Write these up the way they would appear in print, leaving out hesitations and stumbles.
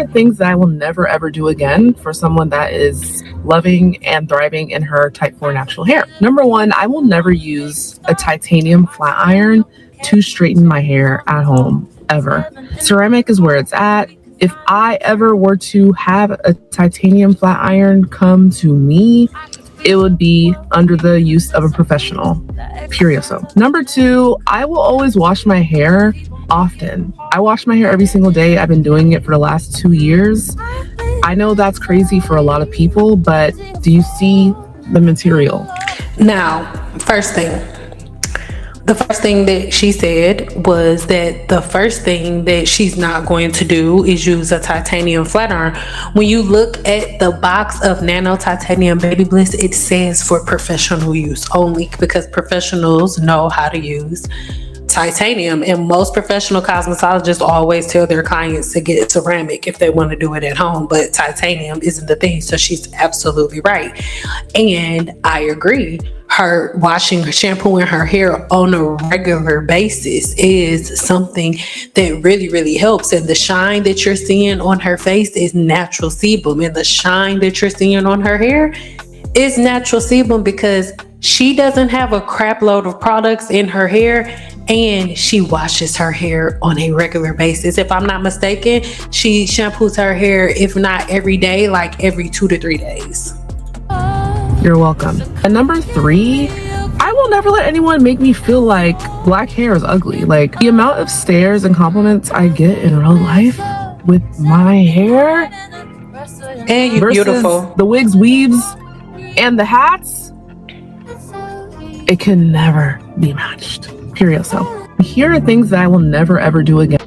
Things that I will never ever do again for someone that is loving and thriving in her type 4 natural hair. Number one, I will never use a titanium flat iron to straighten my hair at home, ever. Ceramic is where it's at. If I ever were to have a titanium flat iron come to me, it would be under the use of a professional. Period. So, number two, I will always wash my hair often. I wash my hair every single day. I've been doing it for the last 2 years. I know that's crazy for a lot of people, but do you see the material? Now, the first thing that she said was that the first thing that she's not going to do is use a titanium flat iron. When you look at the box of nano titanium baby bliss, it says for professional use only, because professionals know how to use titanium, and most professional cosmetologists always tell their clients to get ceramic if they want to do it at home, but titanium isn't the thing. So she's absolutely right, and I agree. Her shampooing her hair on a regular basis is something that really, really helps. And the shine that you're seeing on her face is natural sebum, and the shine that you're seeing on her hair is natural sebum, because she doesn't have a crap load of products in her hair, and she washes her hair on a regular basis. If I'm not mistaken, she shampoos her hair, if not every day, like every 2 to 3 days. You're welcome. And number three, I will never let anyone make me feel like black hair is ugly. Like, the amount of stares and compliments I get in real life with my hair, and you're beautiful, the wigs, weaves, and the hats, it can never be matched. Period. So here are things that I will never ever do again.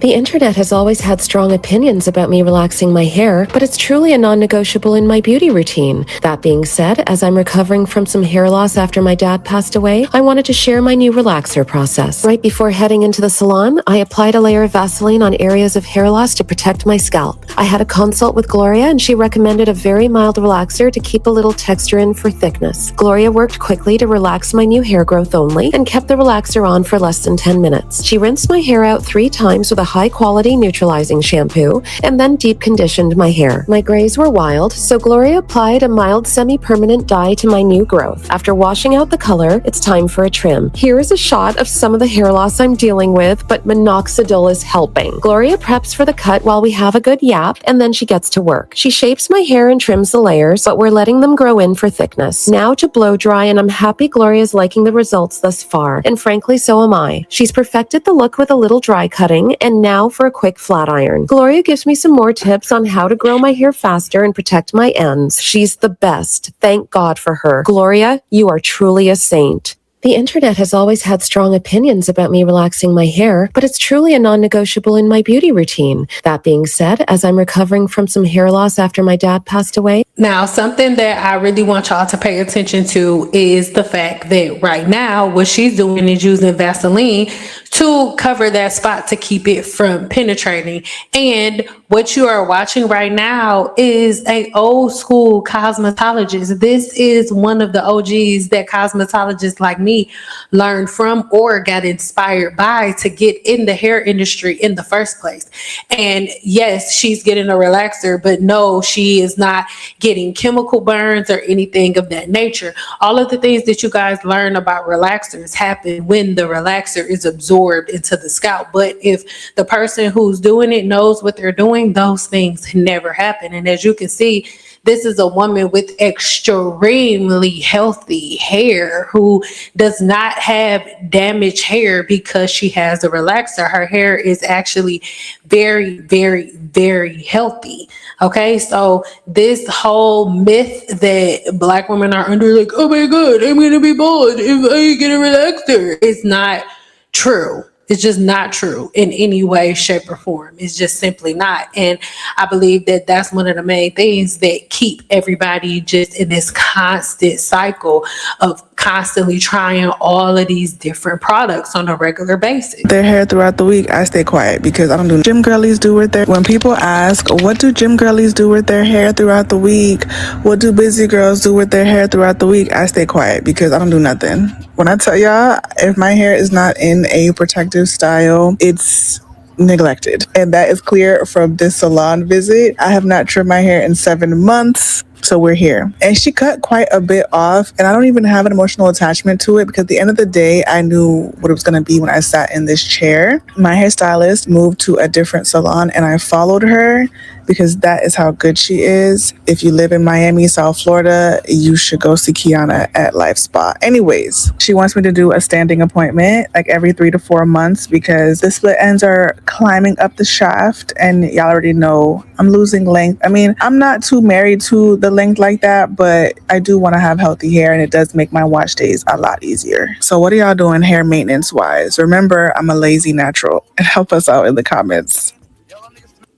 The internet has always had strong opinions about me relaxing my hair, but it's truly a non-negotiable in my beauty routine. That being said, as I'm recovering from some hair loss after my dad passed away, I wanted to share my new relaxer process. Right before heading into the salon, I applied a layer of Vaseline on areas of hair loss to protect my scalp. I had a consult with Gloria, and she recommended a very mild relaxer to keep a little texture in for thickness. Gloria worked quickly to relax my new hair growth only and kept the relaxer on for less than 10 minutes. She rinsed my hair out 3 times with a high-quality neutralizing shampoo and then deep conditioned my hair. My grays were wild, so Gloria applied a mild semi-permanent dye to my new growth. After washing out the color, it's time for a trim. Here is a shot of some of the hair loss I'm dealing with, but minoxidil is helping. Gloria preps for the cut while we have a good yap, and then she gets to work. She shapes my hair and trims the layers, but we're letting them grow in for thickness. Now to blow dry, and I'm happy Gloria's liking the results thus far, and frankly, so am I. She's perfected the look with a little dry cutting, and now for a quick flat iron. Gloria gives me some more tips on how to grow my hair faster and protect my ends. She's the best. Thank God for her. Gloria, you are truly a saint. The internet has always had strong opinions about me relaxing my hair, but it's truly a non-negotiable in my beauty routine. That being said, as I'm recovering from some hair loss after my dad passed away. Now, something that I really want y'all to pay attention to is the fact that right now, what she's doing is using Vaseline to cover that spot to keep it from penetrating. And what you are watching right now is a old school cosmetologist. This is one of the OGs that cosmetologists like me learned from or got inspired by to get in the hair industry in the first place. And yes, she's getting a relaxer, but no, she is not getting chemical burns or anything of that nature. All of the things that you guys learn about relaxers happen when the relaxer is absorbed into the scalp. But if the person who's doing it knows what they're doing, those things never happen. And as you can see, this is a woman with extremely healthy hair who does not have damaged hair because she has a relaxer. Her hair is actually very, very, very healthy. Okay, so this whole myth that Black women are under, like, oh my God, I'm going to be bald if I get a relaxer, is not true. It's just not true in any way, shape, or form. It's just simply not. And I believe that that's one of the main things that keep everybody just in this constant cycle of constantly trying all of these different products on a regular basis. Their hair throughout the week, I stay quiet because I don't do. Gym girlies do with their, when people ask, what do gym girlies do with their hair throughout the week? What do busy girls do with their hair throughout the week? I stay quiet because I don't do nothing. When I tell y'all, if my hair is not in a protective style, it's neglected. And that is clear from this salon visit. I have not trimmed my hair in 7 months. So we're here. And she cut quite a bit off, and I don't even have an emotional attachment to it because at the end of the day, I knew what it was going to be when I sat in this chair. My hairstylist moved to a different salon and I followed her because that is how good she is. If you live in Miami, South Florida, you should go see Kiana at Life Spa. Anyways, she wants me to do a standing appointment like every 3 to 4 months because the split ends are climbing up the shaft, and y'all already know I'm losing length. I mean, I'm not too married to the length like that, but I do want to have healthy hair, and it does make my wash days a lot easier. So what are y'all doing hair maintenance wise? Remember, I'm a lazy natural, and help us out in the comments.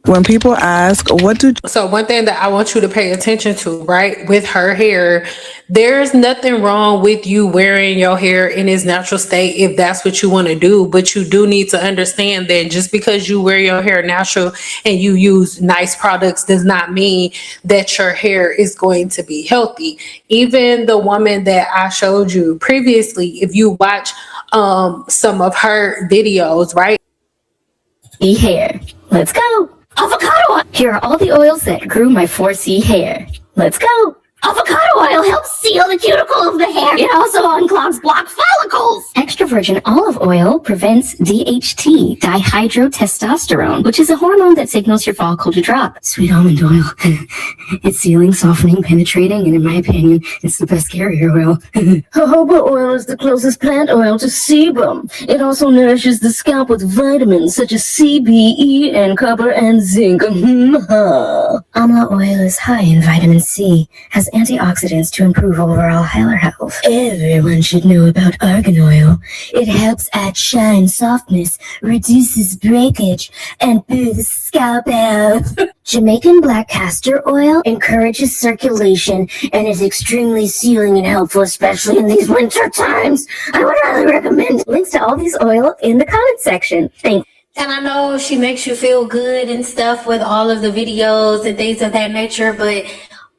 When people ask, So one thing that I want you to pay attention to, right, with her hair, there's nothing wrong with you wearing your hair in its natural state if that's what you want to do. But you do need to understand that just because you wear your hair natural and you use nice products does not mean that your hair is going to be healthy. Even the woman that I showed you previously, if you watch some of her videos, right? Hair. Let's go. Avocado oil. Here are all the oils that grew my 4C hair. Let's go. Avocado oil helps seal the cuticle of the hair. It also unclogs blocked follicles. Extra virgin olive oil prevents DHT, dihydrotestosterone, which is a hormone that signals your follicle to drop. Sweet almond oil. It's sealing, softening, penetrating, and in my opinion, it's the best carrier oil. Jojoba oil is the closest plant oil to sebum. It also nourishes the scalp with vitamins such as C, B, E, and copper and zinc. Amla oil is high in vitamin C, has antioxidants to improve overall hair health. Everyone should know about argan oil. It helps add shine, softness, reduces breakage, and boosts scalp health. Jamaican black castor oil encourages circulation and is extremely sealing and helpful, especially in these winter times. I would highly recommend links to all these oil in the comment section. Thanks. And I know she makes you feel good and stuff with all of the videos and things of that nature, but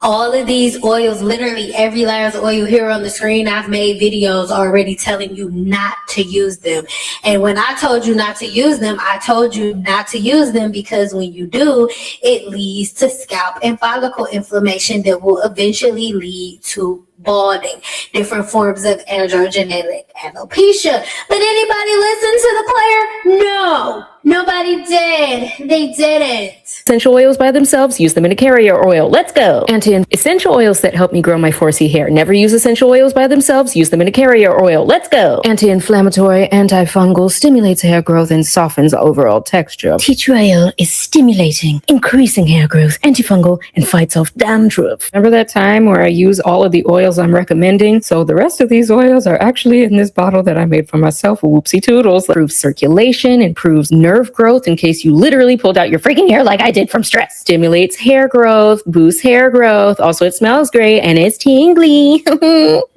all of these oils, literally every last oil here on the screen, I've made videos already telling you not to use them. And when I told you not to use them, I told you not to use them because when you do, it leads to scalp and follicle inflammation that will eventually lead to balding, different forms of androgenetic alopecia. But anybody listen to the player? No, nobody did. They didn't. Essential oils by themselves, use them in a carrier oil. Let's go. Essential oils that help me grow my 4C hair. Never use essential oils by themselves, use them in a carrier oil. Let's go. Anti-inflammatory, antifungal, stimulates hair growth and softens overall texture. Tea tree oil is stimulating, increasing hair growth, antifungal, and fights off dandruff. Remember that time where I use all of the oils I'm recommending? So the rest of these oils are actually in this bottle that I made for myself. Whoopsie toodles. Improves circulation, improves nerve growth in case you literally pulled out your freaking hair like I did from stress. Stimulates hair growth, boosts hair growth. Also, it smells great and it's tingly.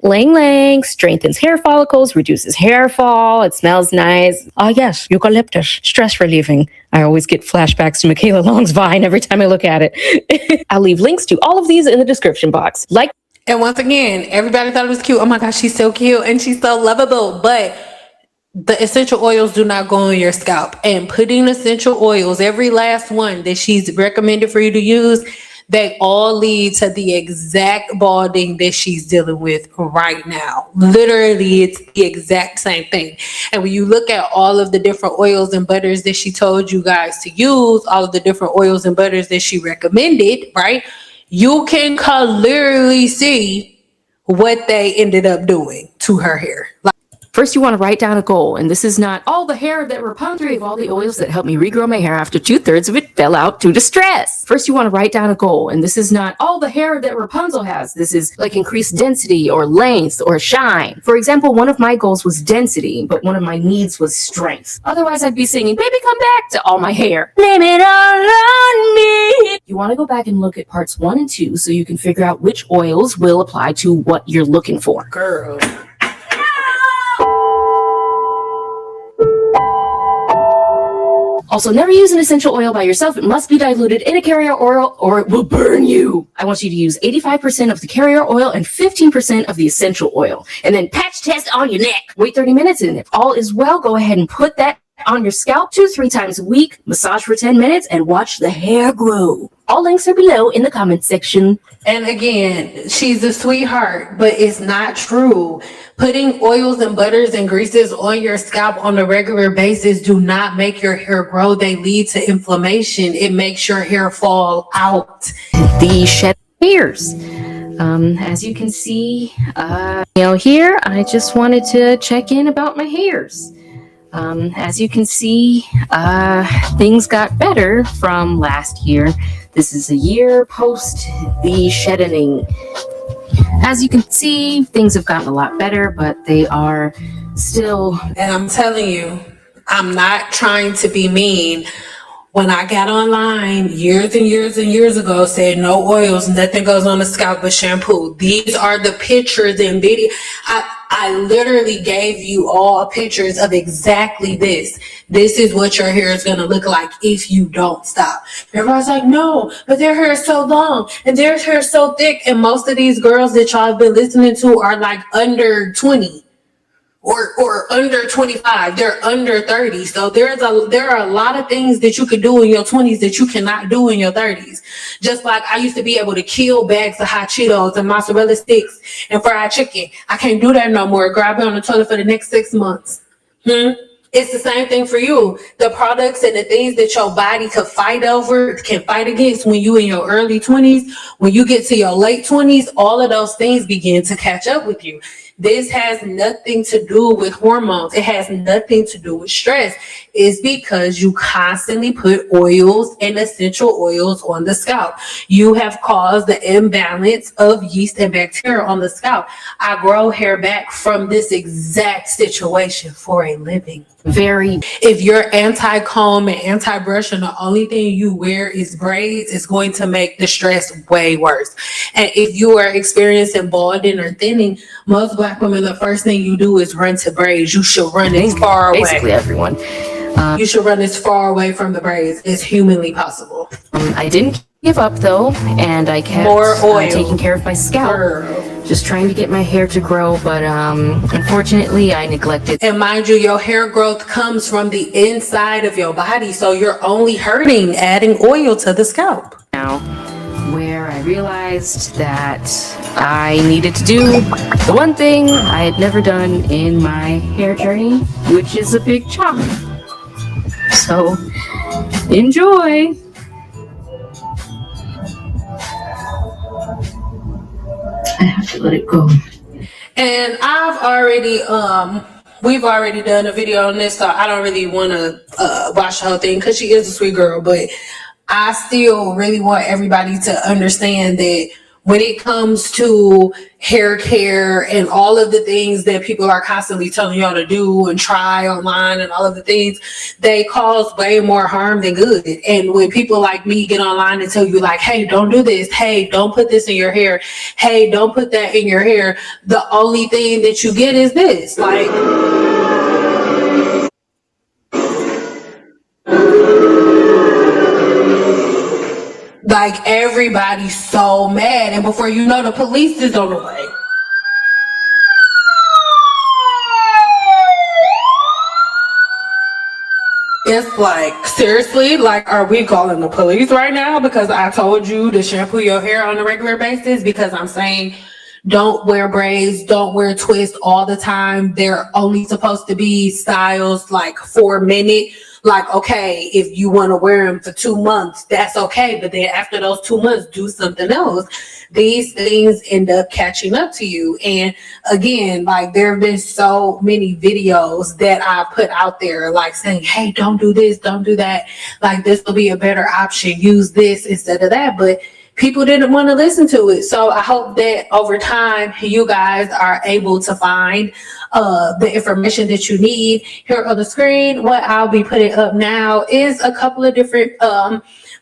Lang lang, strengthens hair follicles, reduces hair fall. It smells nice. Ah, yes, eucalyptus, stress relieving. I always get flashbacks to Michaela Long's Vine every time I look at it. I'll leave links to all of these in the description box. And once again, everybody thought it was cute. Oh my gosh, she's so cute and she's so lovable. But the essential oils do not go on your scalp. And putting essential oils, every last one that she's recommended for you to use, they all lead to the exact balding that she's dealing with right now. Literally, it's the exact same thing. And when you look at all of the different oils and butters that she told you guys to use, all of the different oils and butters that she recommended, right? You can clearly see what they ended up doing to her hair. First, you want to write down a goal, and this is not all the hair that Rapunzel of all the oils that helped me regrow my hair after 2/3 of it fell out due to stress. First, you want to write down a goal, and this is not all the hair that Rapunzel has. This is like increased density or length or shine. For example, one of my goals was density, but one of my needs was strength. Otherwise, I'd be singing, "Baby, come back" to all my hair. Blame it all on me. You want to go back and look at parts 1 and 2 so you can figure out which oils will apply to what you're looking for. Girl. Also, never use an essential oil by yourself. It must be diluted in a carrier oil or it will burn you. I want you to use 85% of the carrier oil and 15% of the essential oil. And then patch test on your neck. Wait 30 minutes, and if all is well, go ahead and put that on your scalp 2 to 3 times a week, massage for 10 minutes, and watch the hair grow. All links are below in the comments section. And again, she's a sweetheart, but it's not true. Putting oils and butters and greases on your scalp on a regular basis do not make your hair grow. They lead to inflammation. It makes your hair fall out. The shed hairs. As you can see, here, I just wanted to check in about my hairs. As you can see, things got better from last year. This is a year post the shedding. As you can see, things have gotten a lot better, but they are still... And I'm telling you, I'm not trying to be mean. When I got online years and years and years ago, said no oils, nothing goes on the scalp but shampoo. These are the pictures and video. I literally gave you all pictures of exactly this. This is what your hair is going to look like if you don't stop. Everybody's like, no, but their hair is so long and their hair is so thick. And most of these girls that y'all have been listening to are like under 20. Or under 25, they're under 30. So there are a lot of things that you could do in your 20s that you cannot do in your 30s. Just like I used to be able to kill bags of hot Cheetos and mozzarella sticks and fried chicken. I can't do that no more. Grab it on the toilet for the next 6 months. It's the same thing for you. The products and the things that your body could fight over, can fight against when you in your early 20s, when you get to your late 20s, all of those things begin to catch up with you. This has nothing to do with hormones. It has nothing to do with stress. It's because you constantly put oils and essential oils on the scalp. You have caused the imbalance of yeast and bacteria on the scalp. I grow hair back from this exact situation for a living. If you're anti-comb and anti-brush and the only thing you wear is braids, it's going to make the stress way worse. And if you are experiencing balding or thinning, most Black women, the first thing you do is run to braids. You should run as far away. Basically everyone. You should run as far away from the braids as humanly possible. I didn't give up though, and I kept taking care of my scalp. Just trying to get my hair to grow, but unfortunately I neglected. And mind you, your hair growth comes from the inside of your body, so you're only hurting adding oil to the scalp. Now, where I realized that I needed to do the one thing I had never done in my hair journey, which is a big chop. So, enjoy! I have to let it go. And I've already we've already done a video on this, so I don't really want to watch the whole thing because she is a sweet girl, but I still really want everybody to understand that when it comes to hair care and all of the things that people are constantly telling y'all to do and try online and all of the things, they cause way more harm than good. And when people like me get online and tell you like, hey, don't do this. Hey, don't put this in your hair. Hey, don't put that in your hair. The only thing that you get is this. Like everybody's so mad, and before you know, the police is on the way. It's like, seriously, like, are we calling the police right now because I told you to shampoo your hair on a regular basis? Because I'm saying don't wear braids, don't wear twists all the time. They're only supposed to be styles like for a minute. Like, okay, if you want to wear them for 2 months, that's okay. But then after those 2 months, do something else. These things end up catching up to you. And again, like there have been so many videos that I put out there, like saying, hey, don't do this, don't do that. Like this will be a better option. Use this instead of that. But people didn't want to listen to it. So I hope that over time, you guys are able to find the information that you need. Here on the screen, what I'll be putting up now is a couple of different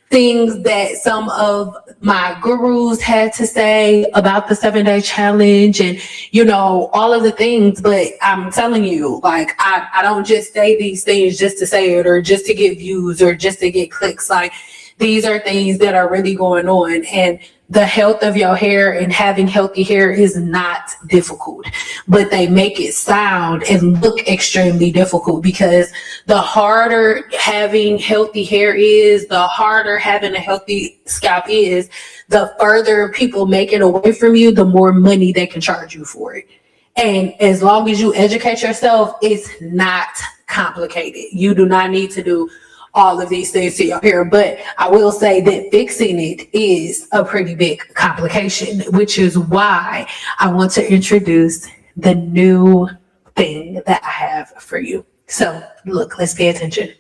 things that some of my gurus had to say about the 7-day challenge and, you know, all of the things. But I'm telling you, like, I don't just say these things just to say it or just to get views or just to get clicks. Like, These are things that are really going on, and the health of your hair and having healthy hair is not difficult, but they make it sound and look extremely difficult, because the harder having healthy hair is, the harder having a healthy scalp is, the further people make it away from you, the more money they can charge you for it. And as long as you educate yourself, it's not complicated. You do not need to do all of these things to your hair, but I will say that fixing it is a pretty big complication, which is why I want to introduce the new thing that I have for you. So look, let's pay attention.